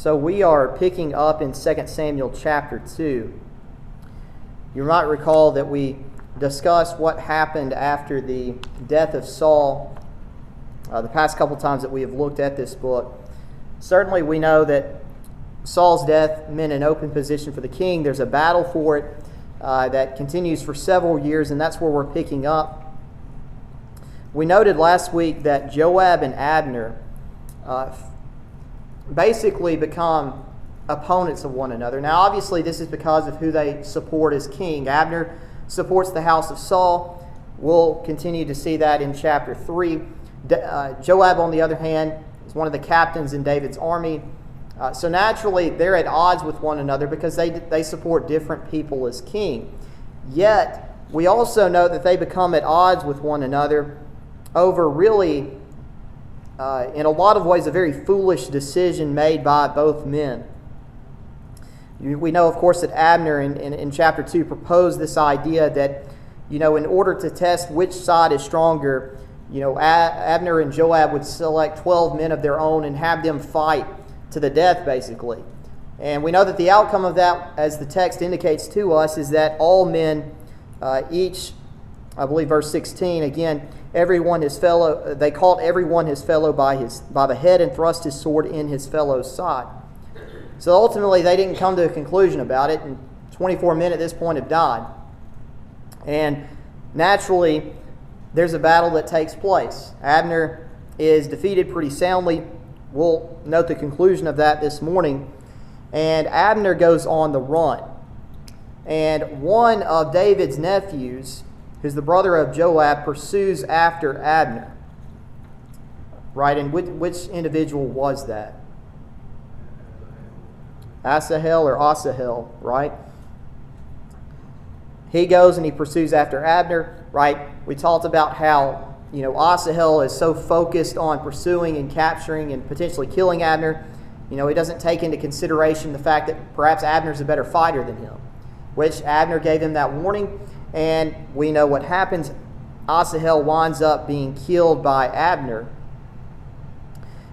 So we are picking up in 2 Samuel chapter 2. You might recall that we discussed what happened after the death of Saul the past couple times that we have looked at this book. Certainly we know that Saul's death meant an open position for the king. There's a battle for it that continues for several years, and that's where we're picking up. We noted last week that Joab and Abner basically become opponents of one another. Now, obviously, this is because of who they support as king. Abner supports the house of Saul. We'll continue to see that in chapter 3. Joab, on the other hand, is one of the captains in David's army. So naturally, they're at odds with one another because they support different people as king. Yet, we also know that they become at odds with one another over really, in a lot of ways, a very foolish decision made by both men. We know, of course, that Abner in chapter 2 proposed this idea that, in order to test which side is stronger, Abner and Joab would select 12 men of their own and have them fight to the death, basically. And we know that the outcome of that, as the text indicates to us, is that all men, each, I believe verse 16, again, they caught everyone his fellow by the head and thrust his sword in his fellow's side. So ultimately, they didn't come to a conclusion about it, and 24 men at this point have died. And naturally, there's a battle that takes place. Abner is defeated pretty soundly. We'll note the conclusion of that this morning. And Abner goes on the run. And one of David's nephews, who's the brother of Joab, pursues after Abner. Right? And which individual was that? Asahel, right? He goes and he pursues after Abner, right? We talked about how, Asahel is so focused on pursuing and capturing and potentially killing Abner. He doesn't take into consideration the fact that perhaps Abner's a better fighter than him, which Abner gave him that warning, and we know what happens. Asahel winds up being killed by Abner.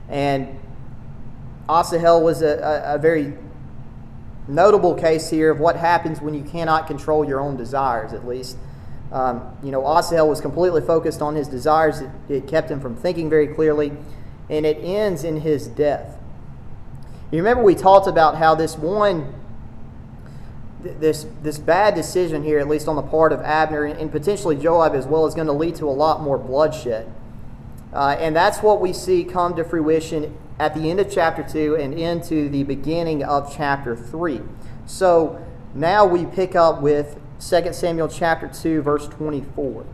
And Asahel was a very notable case here of what happens when you cannot control your own desires, at least. Asahel was completely focused on his desires. It kept him from thinking very clearly, and it ends in his death. You remember we talked about how this bad decision here, at least on the part of Abner and potentially Joab as well, is going to lead to a lot more bloodshed. And that's what we see come to fruition at the end of chapter 2 and into the beginning of chapter 3. So now we pick up with 2 Samuel chapter 2, verse 24.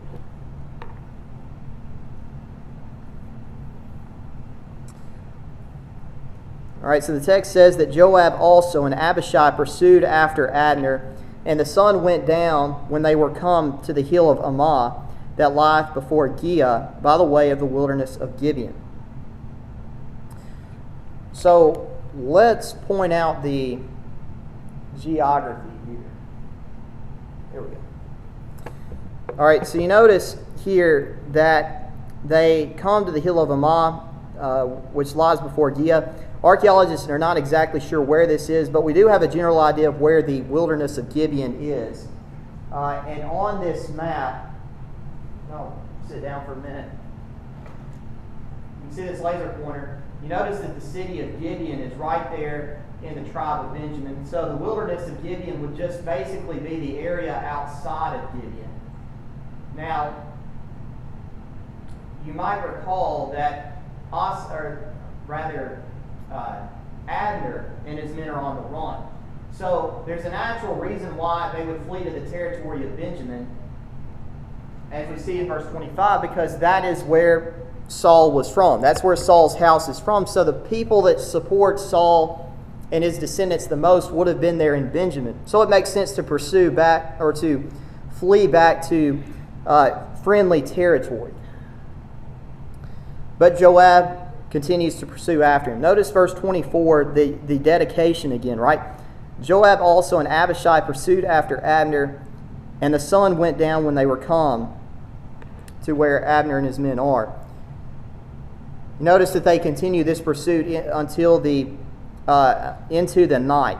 All right, so the text says that Joab also and Abishai pursued after Abner, and the sun went down when they were come to the hill of Ammah that lieth before Giah by the way of the wilderness of Gibeon. So let's point out the geography here. There we go. All right, so you notice here that they come to the hill of Ammah, which lies before Giah. Archaeologists are not exactly sure where this is, but we do have a general idea of where the wilderness of Gibeon is. And on this map, sit down for a minute. You can see this laser pointer. You notice that the city of Gibeon is right there in the tribe of Benjamin. So the wilderness of Gibeon would just basically be the area outside of Gibeon. Now, you might recall that Abner and his men are on the run. So there's a natural reason why they would flee to the territory of Benjamin, as we see in verse 25, because that is where Saul was from. That's where Saul's house is from. So the people that support Saul and his descendants the most would have been there in Benjamin. So it makes sense to pursue back, or to flee back to friendly territory. But Joab continues to pursue after him. Notice verse 24, the dedication again, right? Joab also and Abishai pursued after Abner, and the sun went down when they were come to where Abner and his men are. Notice that they continue this pursuit until the into the night.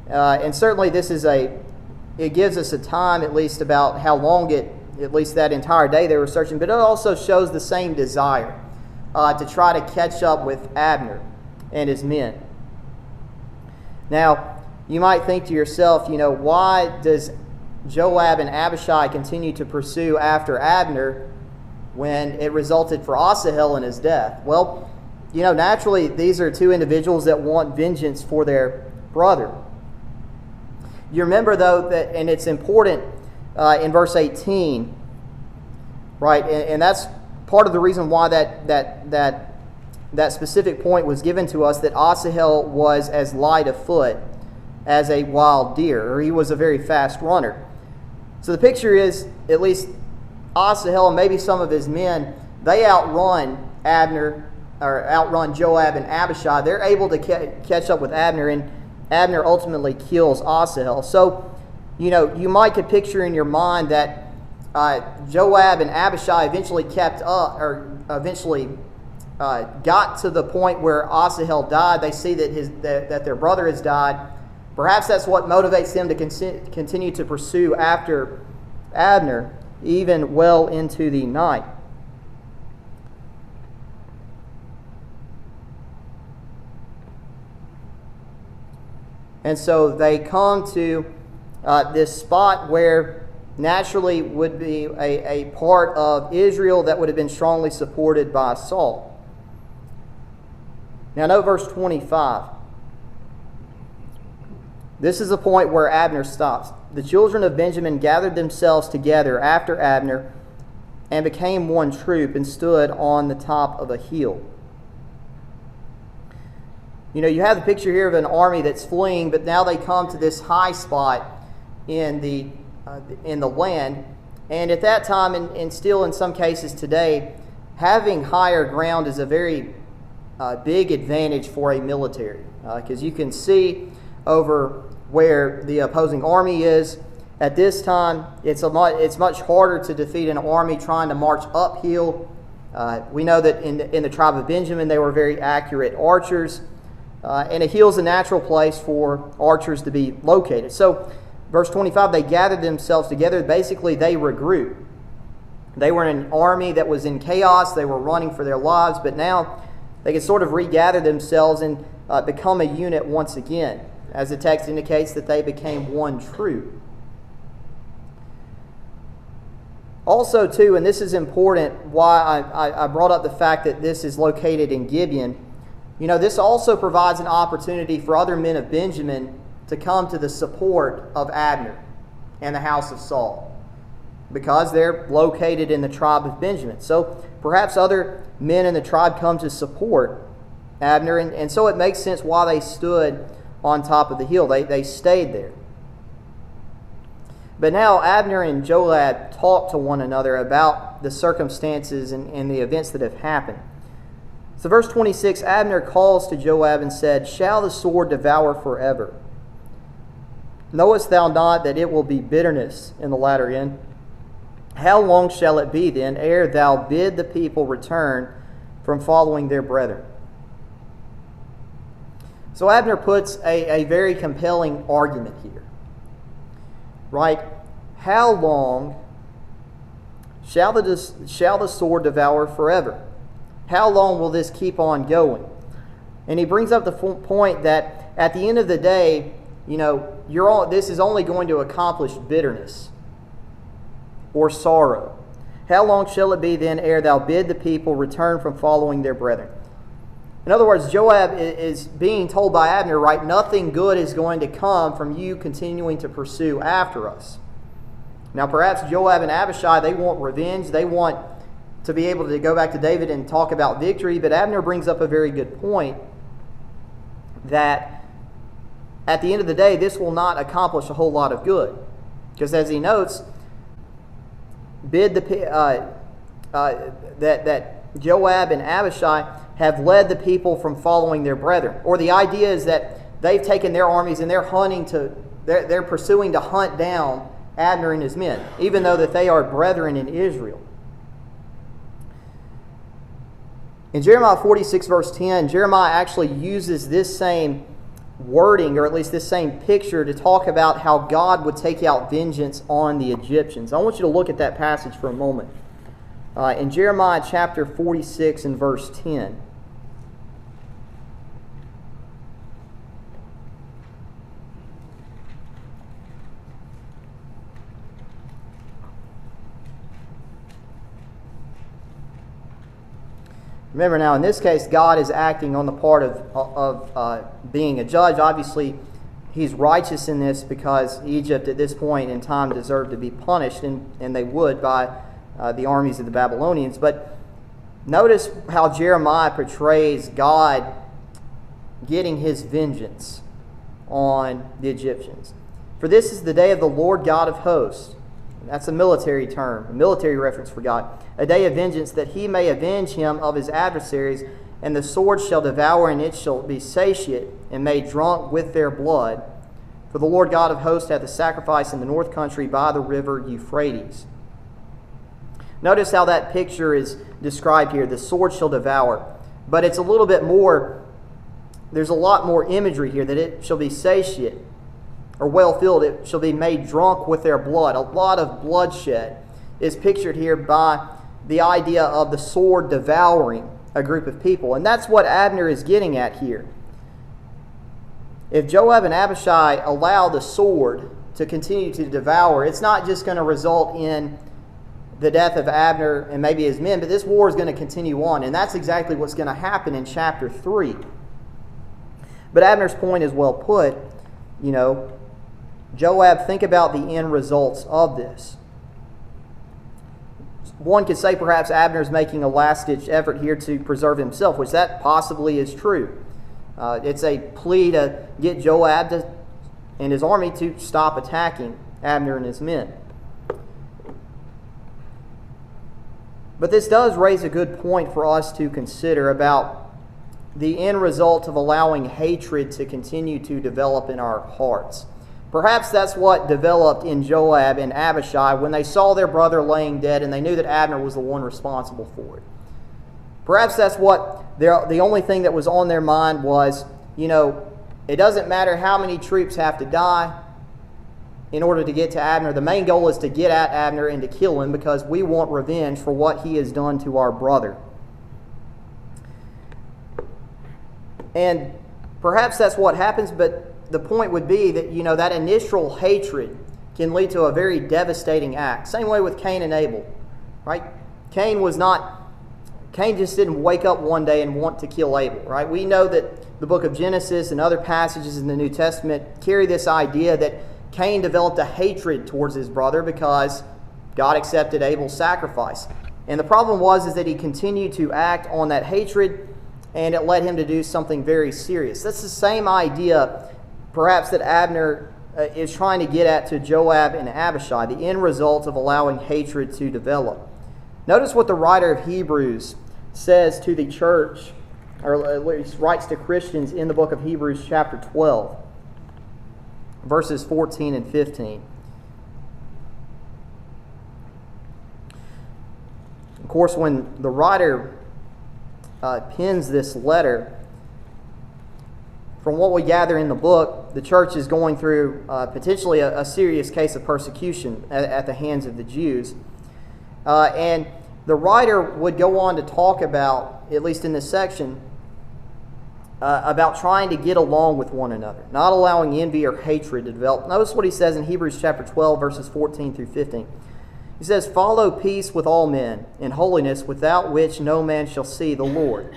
And certainly this is it gives us a time at least about how long at least that entire day they were searching, but it also shows the same desire to try to catch up with Abner and his men. Now, you might think to yourself, why does Joab and Abishai continue to pursue after Abner when it resulted for Asahel in his death? Well, naturally, these are two individuals that want vengeance for their brother. You remember, though, that, and it's important in verse 18, right? And that's part of the reason why that specific point was given to us, that Asahel was as light of foot as a wild deer, or he was a very fast runner. So the picture is, at least Asahel and maybe some of his men, they outrun Joab and Abishai. They're able to catch up with Abner, and Abner ultimately kills Asahel. So, you might could picture in your mind that Joab and Abishai eventually got to the point where Asahel died. They see that their brother has died. Perhaps that's what motivates them to continue to pursue after Abner, even well into the night. And so they come to this spot where naturally would be a part of Israel that would have been strongly supported by Saul. Now note verse 25. This is the point where Abner stops. The children of Benjamin gathered themselves together after Abner and became one troop and stood on the top of a hill. You have the picture here of an army that's fleeing, but now they come to this high spot in the land. And at that time, and still in some cases today, having higher ground is a very big advantage for a military, because you can see over where the opposing army is. At this time, it's much harder to defeat an army trying to march uphill. We know that in the tribe of Benjamin, they were very accurate archers. And a hill is a natural place for archers to be located. So, verse 25, they gathered themselves together. Basically, they regrouped. They were an army that was in chaos. They were running for their lives. But now, they could sort of regather themselves and become a unit once again, as the text indicates that they became one troop. Also, too, and this is important, why I brought up the fact that this is located in Gibeon. This also provides an opportunity for other men of Benjamin to come to the support of Abner and the house of Saul, because they're located in the tribe of Benjamin. So perhaps other men in the tribe come to support Abner, and so it makes sense why they stood on top of the hill. They stayed there. But now Abner and Joab talk to one another about the circumstances and the events that have happened. So verse 26, Abner calls to Joab and said, "Shall the sword devour forever? Knowest thou not that it will be bitterness in the latter end? How long shall it be then ere thou bid the people return from following their brethren?" So Abner puts a very compelling argument here. Right? How long shall the sword devour forever? How long will this keep on going? And he brings up the point that at the end of the day, this is only going to accomplish bitterness or sorrow. How long shall it be then ere thou bid the people return from following their brethren? In other words, Joab is being told by Abner, right, nothing good is going to come from you continuing to pursue after us. Now perhaps Joab and Abishai, they want revenge. They want to be able to go back to David and talk about victory. But Abner brings up a very good point, that at the end of the day, this will not accomplish a whole lot of good. Because as he notes, that Joab and Abishai have led the people from following their brethren. Or the idea is that they've taken their armies and they're pursuing to hunt down Abner and his men, even though that they are brethren in Israel. In Jeremiah 46 verse 10, Jeremiah actually uses this same wording, or at least this same picture, to talk about how God would take out vengeance on the Egyptians. I want you to look at that passage for a moment. In Jeremiah chapter 46 and verse 10. Remember now, in this case, God is acting on the part of being a judge. Obviously, He's righteous in this because Egypt at this point in time deserved to be punished, and they would by the armies of the Babylonians. But notice how Jeremiah portrays God getting His vengeance on the Egyptians. For this is the day of the Lord God of hosts. That's a military term, a military reference for God. A day of vengeance, that He may avenge him of his adversaries, and the sword shall devour, and it shall be satiate and made drunk with their blood. For the Lord God of hosts hath a sacrifice in the north country by the river Euphrates. Notice how that picture is described here. The sword shall devour. But it's a little bit more, there's a lot more imagery here, that it shall be satiate, or well-filled, it shall be made drunk with their blood. A lot of bloodshed is pictured here by the idea of the sword devouring a group of people. And that's what Abner is getting at here. If Joab and Abishai allow the sword to continue to devour, it's not just going to result in the death of Abner and maybe his men, but this war is going to continue on. And that's exactly what's going to happen in chapter 3. But Abner's point is well put. You know, Joab, think about the end results of this. One could say perhaps Abner's making a last-ditch effort here to preserve himself, which that possibly is true. It's a plea to get Joab and his army to stop attacking Abner and his men. But this does raise a good point for us to consider about the end result of allowing hatred to continue to develop in our hearts. Perhaps that's what developed in Joab and Abishai when they saw their brother laying dead and they knew that Abner was the one responsible for it. Perhaps that's what the only thing that was on their mind was, you know, it doesn't matter how many troops have to die in order to get to Abner. The main goal is to get at Abner and to kill him because we want revenge for what he has done to our brother. And perhaps that's what happens, but the point would be that, you know, that initial hatred can lead to a very devastating act. Same way with Cain and Abel, right? Cain just didn't wake up one day and want to kill Abel, right? We know that the book of Genesis and other passages in the New Testament carry this idea that Cain developed a hatred towards his brother because God accepted Abel's sacrifice. And the problem is that he continued to act on that hatred, and it led him to do something very serious. That's the same idea perhaps that Abner is trying to get at to Joab and Abishai, the end result of allowing hatred to develop. Notice what the writer of Hebrews says to the church, or at least writes to Christians in the book of Hebrews chapter 12, verses 14 and 15. Of course, when the writer pens this letter, from what we gather in the book, the church is going through potentially a serious case of persecution at the hands of the Jews. And the writer would go on to talk about, at least in this section, about trying to get along with one another, not allowing envy or hatred to develop. Notice what he says in Hebrews chapter 12, verses 14 through 15. He says, "Follow peace with all men, and holiness, without which no man shall see the Lord.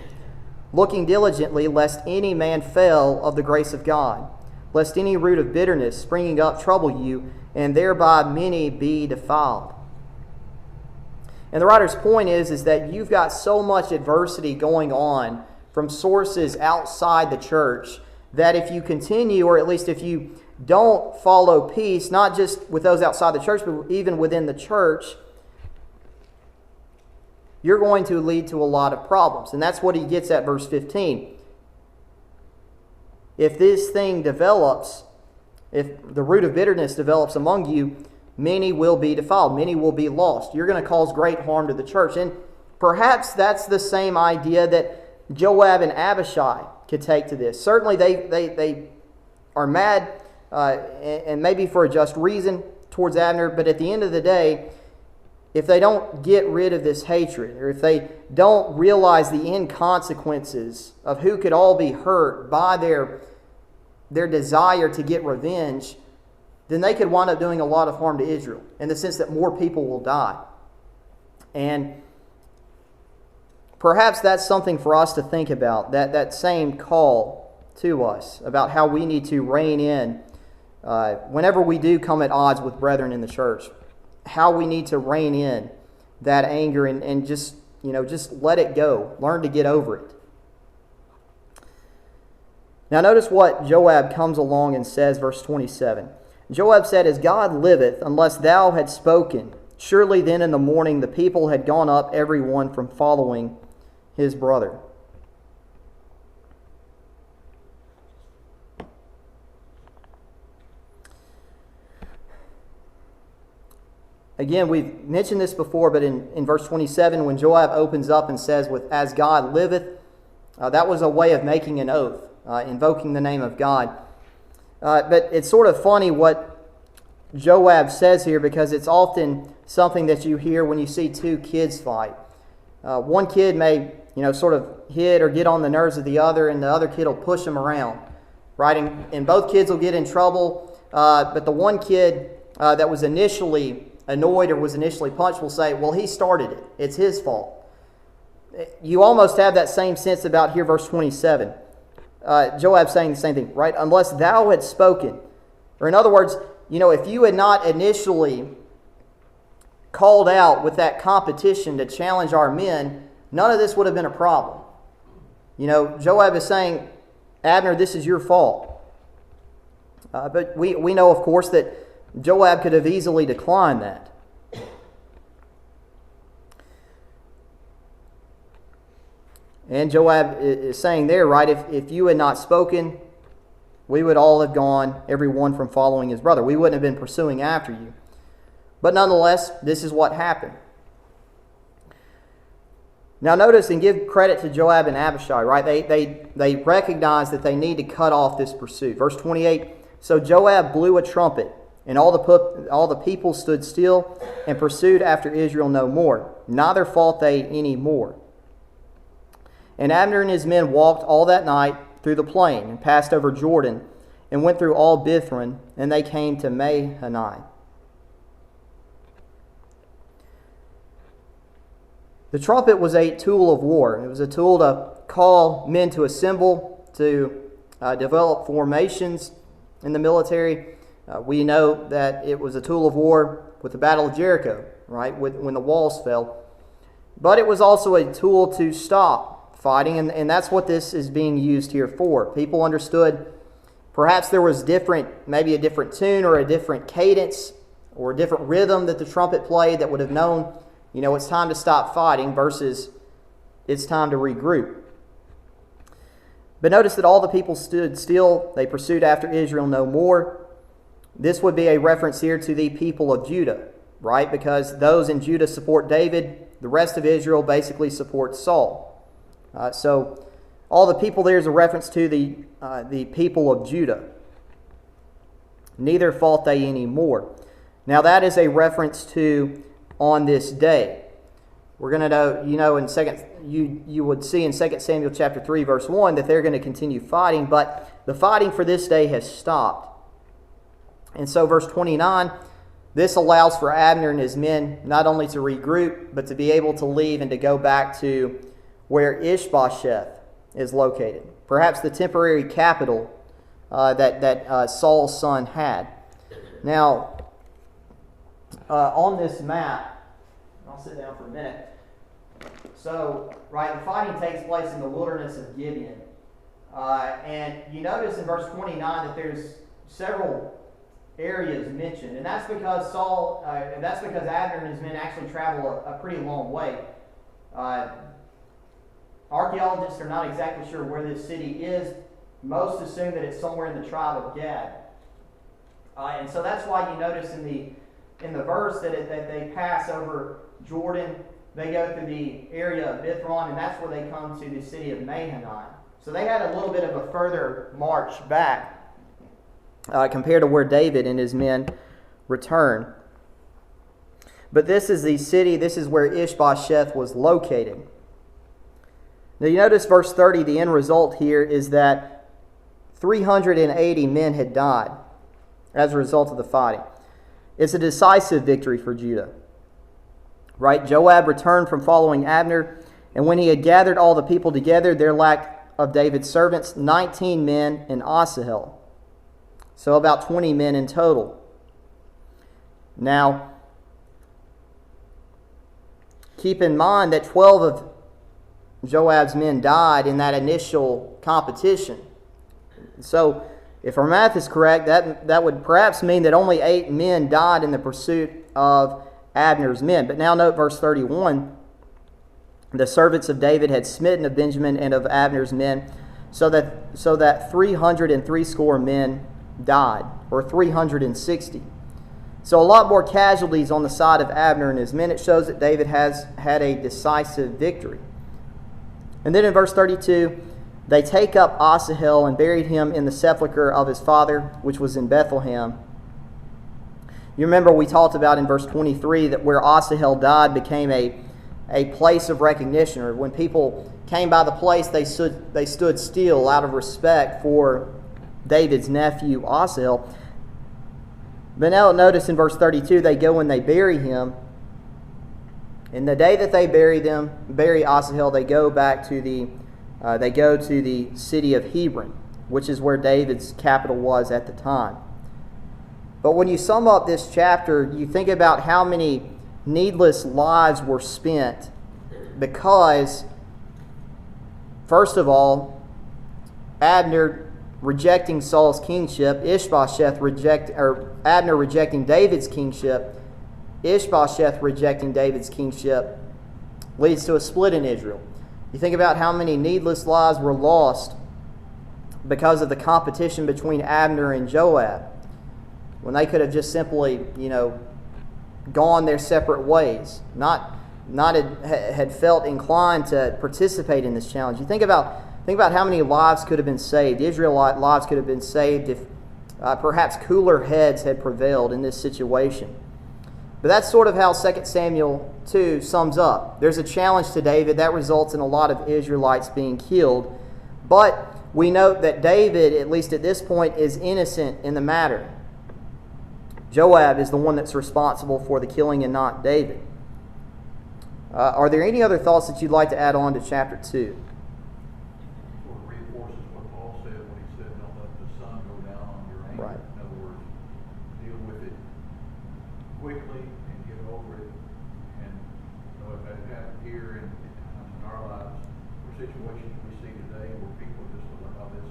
Looking diligently, lest any man fail of the grace of God, lest any root of bitterness springing up trouble you, and thereby many be defiled." And the writer's point is that you've got so much adversity going on from sources outside the church that if you continue, or at least if you don't follow peace, not just with those outside the church, but even within the church, you're going to lead to a lot of problems. And that's what he gets at verse 15. If this thing develops, if the root of bitterness develops among you, many will be defiled, many will be lost. You're going to cause great harm to the church. And perhaps that's the same idea that Joab and Abishai could take to this. Certainly they are mad, and maybe for a just reason, towards Abner. But at the end of the day, if they don't get rid of this hatred, or if they don't realize the end consequences of who could all be hurt by their desire to get revenge, then they could wind up doing a lot of harm to Israel, in the sense that more people will die. And perhaps that's something for us to think about, that same call to us about how we need to rein in whenever we do come at odds with brethren in the church, how we need to rein in that anger and just let it go. Learn to get over it. Now notice what Joab comes along and says, verse 27. Joab said, "As God liveth, unless thou had spoken, surely then in the morning the people had gone up every one from following his brother." Again, we've mentioned this before, but in verse 27, when Joab opens up and says, "As God liveth," that was a way of making an oath, invoking the name of God. But it's sort of funny what Joab says here, because it's often something that you hear when you see two kids fight. One kid may, sort of hit or get on the nerves of the other, and the other kid will push them around, right? And both kids will get in trouble, but the one kid that was initially annoyed or was initially punched will say, "Well, he started it. It's his fault." You almost have that same sense about here, verse 27. Joab saying the same thing, right? "Unless thou had spoken." Or in other words, if you had not initially called out with that competition to challenge our men, none of this would have been a problem. Joab is saying, "Abner, this is your fault." But we know, of course, that Joab could have easily declined that. And Joab is saying there, right, if you had not spoken, we would all have gone, every one from following his brother. We wouldn't have been pursuing after you. But nonetheless, this is what happened. Now notice and give credit to Joab and Abishai, right? They recognize that they need to cut off this pursuit. Verse 28, "So Joab blew a trumpet, and all the people stood still and pursued after Israel no more. Neither fought they any more. And Abner and his men walked all that night through the plain, and passed over Jordan, and went through all Bithron, and they came to Mahanaim." The trumpet was a tool of war. It was a tool to call men to assemble, to develop formations in the military. We know that it was a tool of war with the Battle of Jericho, right, when the walls fell. But it was also a tool to stop fighting, and that's what this is being used here for. People understood perhaps there was maybe a different tune or a different cadence or a different rhythm that the trumpet played that would have known, it's time to stop fighting versus it's time to regroup. But notice that all the people stood still. They pursued after Israel no more. This would be a reference here to the people of Judah, right? Because those in Judah support David. The rest of Israel basically supports Saul. So all the people there is a reference to the people of Judah. Neither fought they any more. Now that is a reference to on this day. We're going to know, you would see in 2 Samuel chapter 3 verse 1 that they're going to continue fighting, but the fighting for this day has stopped. And so verse 29, this allows for Abner and his men not only to regroup, but to be able to leave and to go back to where Ishbosheth is located. Perhaps the temporary capital that Saul's son had. Now, on this map, I'll sit down for a minute. So, right, the fighting takes place in the wilderness of Gibeon. And you notice in verse 29 that there's several areas mentioned, and that's because Abner and his men actually travel a pretty long way. Archaeologists are not exactly sure where this city is. Most assume that it's somewhere in the tribe of Gad, and so that's why you notice in the verse that they pass over Jordan. They go through the area of Bithron, and that's where they come to the city of Mahanaim. So they had a little bit of a further march back. compared to where David and his men return. But this is the city, this is where Ishbosheth was located. Now you notice verse 30, the end result here is that 380 men had died as a result of the fighting. It's a decisive victory for Judah. Right? Joab returned from following Abner, and when he had gathered all the people together, there lacked of David's servants 19 men in Asahel. So about 20 men in total. Now, keep in mind that 12 of Joab's men died in that initial competition. So, if our math is correct, that would perhaps mean that only 8 men died in the pursuit of Abner's men. But now note verse 31. The servants of David had smitten of Benjamin and of Abner's men, so that 360 men died, or 360. So a lot more casualties on the side of Abner and his men. It shows that David has had a decisive victory. And then in verse 32, they take up Asahel and buried him in the sepulchre of his father, which was in Bethlehem. You remember we talked about in verse 23 that where Asahel died became a place of recognition, or when people came by the place, they stood still out of respect for David's nephew Asahel. But now notice in verse 32, they go and they bury him. And the day that they bury Asahel, they go to the city of Hebron, which is where David's capital was at the time. But when you sum up this chapter, you think about how many needless lives were spent because, first of all, Abner rejecting Saul's kingship, Abner rejecting David's kingship, Ishbosheth rejecting David's kingship leads to a split in Israel. You think about how many needless lives were lost because of the competition between Abner and Joab, when they could have just simply, gone their separate ways, had felt inclined to participate in this challenge. You think about how many lives could have been saved. Israelite lives could have been saved if perhaps cooler heads had prevailed in this situation. But that's sort of how 2 Samuel 2 sums up. There's a challenge to David that results in a lot of Israelites being killed. But we note that David, at least at this point, is innocent in the matter. Joab is the one that's responsible for the killing and not David. Are there any other thoughts that you'd like to add on to chapter 2? Sort of reinforces what Paul said when he said, don't let the sun go down on your anger. Right. In other words, deal with it quickly and get over it. And if that happened here in our lives, or situations we see today where people just allow this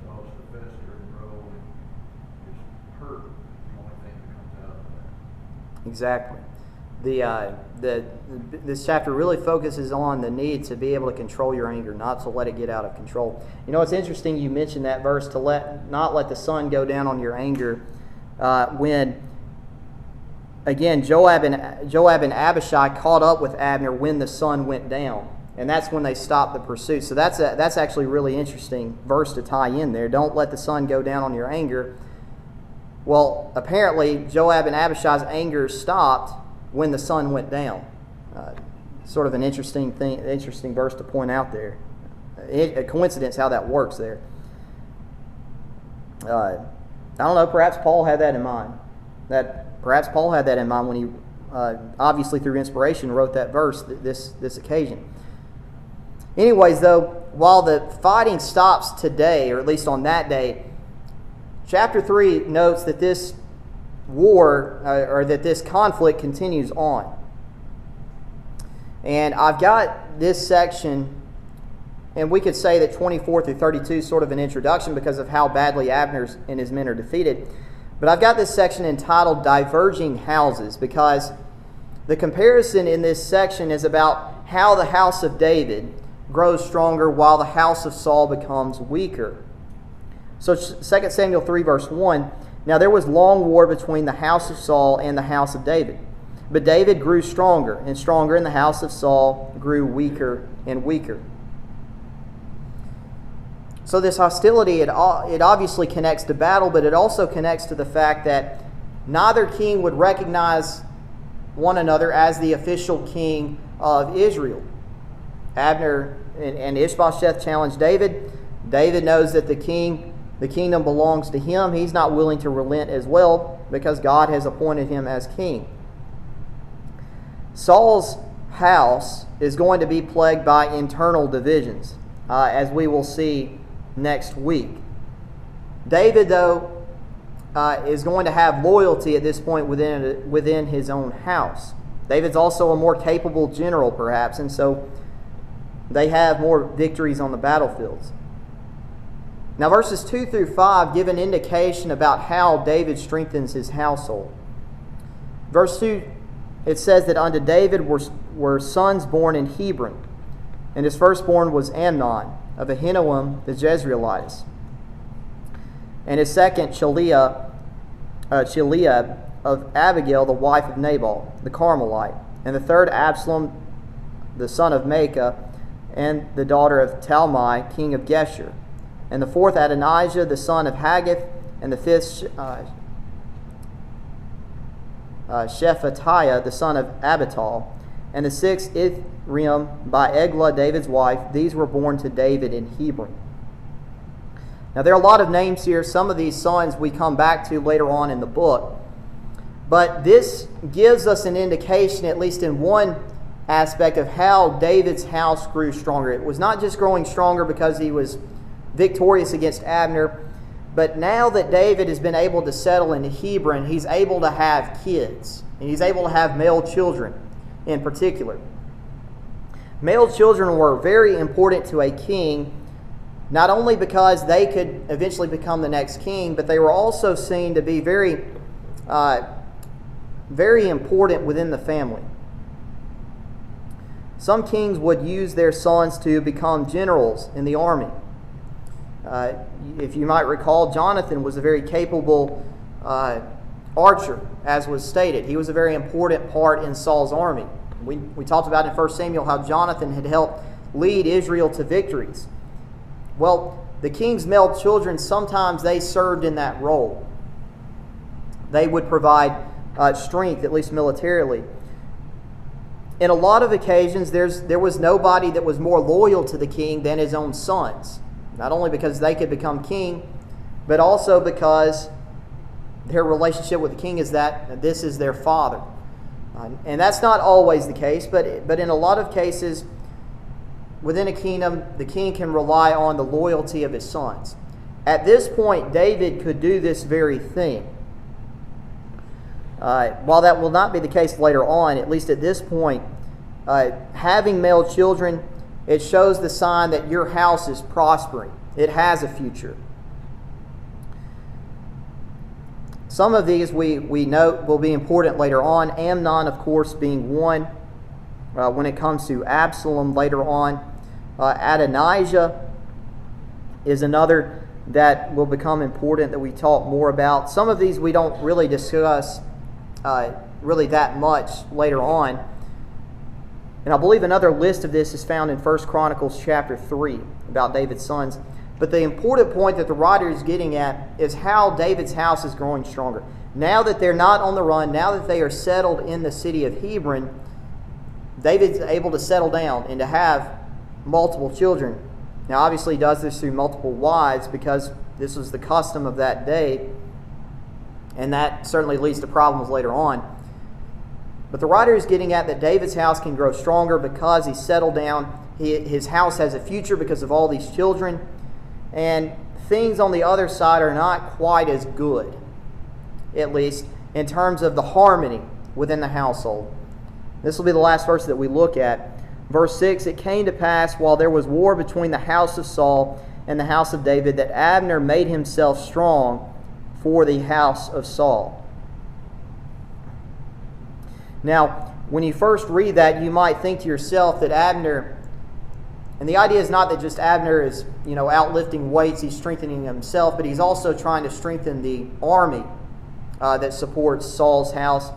starts to fester and grow and just hurt. Exactly. This chapter really focuses on the need to be able to control your anger, not to let it get out of control. It's interesting you mentioned that verse, to not let the sun go down on your anger, when again Joab and Abishai caught up with Abner when the sun went down, and that's when they stopped the pursuit. So that's actually a really interesting verse to tie in there. Don't let the sun go down on your anger. Well, apparently Joab and Abishai's anger stopped when the sun went down. Sort of an interesting verse to point out there. A coincidence how that works there. I don't know. Perhaps Paul had that in mind. When he, obviously through inspiration, wrote that verse this occasion. Anyways, though, while the fighting stops today, or at least on that day, Chapter 3 notes that this war, or that this conflict continues on. And I've got this section, and we could say that 24 through 32 is sort of an introduction because of how badly Abner and his men are defeated. But I've got this section entitled Diverging Houses, because the comparison in this section is about how the house of David grows stronger while the house of Saul becomes weaker. So 2 Samuel 3 verse 1, now there was long war between the house of Saul and the house of David. But David grew stronger and stronger, and the house of Saul grew weaker and weaker. So this hostility, it obviously connects to battle, but it also connects to the fact that neither king would recognize one another as the official king of Israel. Abner and Ishbosheth challenged David. David knows that the kingdom belongs to him. He's not willing to relent as well because God has appointed him as king. Saul's house is going to be plagued by internal divisions, as we will see next week. David, though, is going to have loyalty at this point within his own house. David's also a more capable general, perhaps, and so they have more victories on the battlefields. Now, verses 2 through 5 give an indication about how David strengthens his household. Verse 2, it says that unto David were sons born in Hebron, and his firstborn was Amnon of Ahinoam the Jezreelitess, and his second Chileab of Abigail the wife of Nabal the Carmelite, and the third Absalom the son of Maacah, and the daughter of Talmai king of Geshur, and the fourth Adonijah the son of Haggith, and the fifth Shephatiah the son of Abital, and the sixth Ithream by Eglah David's wife. These were born to David in Hebron. Now there are a lot of names here. Some of these sons we come back to later on in the book. But this gives us an indication, at least in one aspect, of how David's house grew stronger. It was not just growing stronger because he was victorious against Abner, but now that David has been able to settle into Hebron, he's able to have kids, and he's able to have male children in particular. Male children were very important to a king, not only because they could eventually become the next king, but they were also seen to be very important within the family. Some kings would use their sons to become generals in the army. If you might recall, Jonathan was a very capable archer, as was stated. He was a very important part in Saul's army. We talked about in 1 Samuel how Jonathan had helped lead Israel to victories. Well, the king's male children, sometimes they served in that role. They would provide strength, at least militarily. In a lot of occasions, there was nobody that was more loyal to the king than his own sons. Not only because they could become king, but also because their relationship with the king is that this is their father. And that's not always the case, but in a lot of cases, within a kingdom, the king can rely on the loyalty of his sons. At this point, David could do this very thing. While that will not be the case later on, at least at this point, having male children, it shows the sign that your house is prospering. It has a future. Some of these we note will be important later on. Amnon, of course, being one. When it comes to Absalom later on, Adonijah is another that will become important that we talk more about. Some of these we don't really discuss really that much later on. And I believe another list of this is found in 1 Chronicles chapter 3 about David's sons. But the important point that the writer is getting at is how David's house is growing stronger. Now that they're not on the run, now that they are settled in the city of Hebron, David's able to settle down and to have multiple children. Now obviously he does this through multiple wives because this was the custom of that day. And that certainly leads to problems later on. But the writer is getting at that David's house can grow stronger because he's settled down. His house has a future because of all these children. And things on the other side are not quite as good, at least in terms of the harmony within the household. This will be the last verse that we look at. Verse 6, it came to pass while there was war between the house of Saul and the house of David that Abner made himself strong for the house of Saul. Now, when you first read that, you might think to yourself that Abner, and the idea is not that just Abner is, out lifting weights, he's strengthening himself, but he's also trying to strengthen the army that supports Saul's house.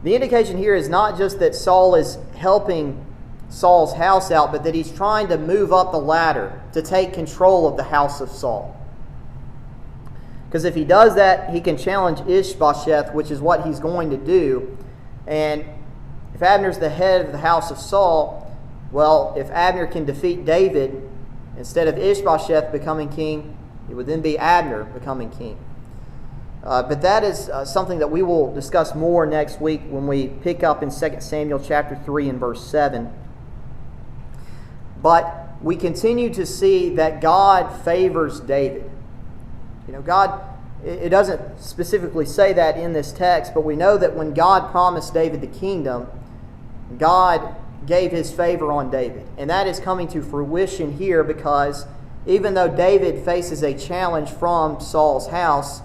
The indication here is not just that Saul is helping Saul's house out, but that he's trying to move up the ladder to take control of the house of Saul. Because if he does that, he can challenge Ishbosheth, which is what he's going to do. And if Abner's the head of the house of Saul, well, if Abner can defeat David, instead of Ishbosheth becoming king, it would then be Abner becoming king. But that is something that we will discuss more next week when we pick up in 2 Samuel chapter 3 and verse 7. But we continue to see that God favors David. God, it doesn't specifically say that in this text, but we know that when God promised David the kingdom, God gave his favor on David. And that is coming to fruition here, because even though David faces a challenge from Saul's house,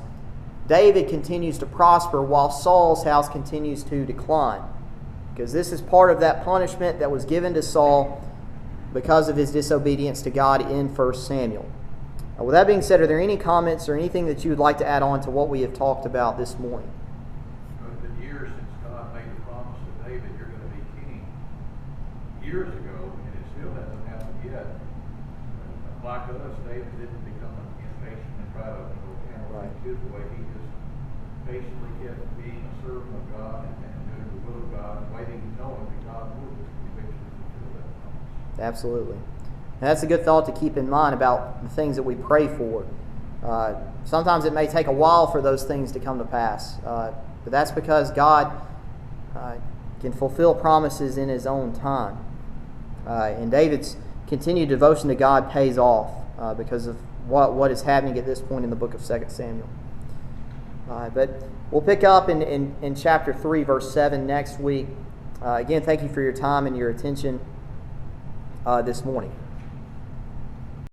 David continues to prosper while Saul's house continues to decline. Because this is part of that punishment that was given to Saul because of his disobedience to God in 1 Samuel. With that being said, are there any comments or anything that you would like to add on to what we have talked about this morning? It's been years since God made the promise to David, you're going to be king. Years ago, and it still hasn't happened yet. Like us, David didn't become impatient and try to handle things his way. He just patiently kept being a servant of God and doing the will of God, waiting, knowing that God would eventually fulfill that promise. Absolutely. And that's a good thought to keep in mind about the things that we pray for. Sometimes it may take a while for those things to come to pass, but that's because God can fulfill promises in His own time. And David's continued devotion to God pays off because of what is happening at this point in the book of 2 Samuel. But we'll pick up in chapter 3, verse 7 next week. Again, thank you for your time and your attention this morning.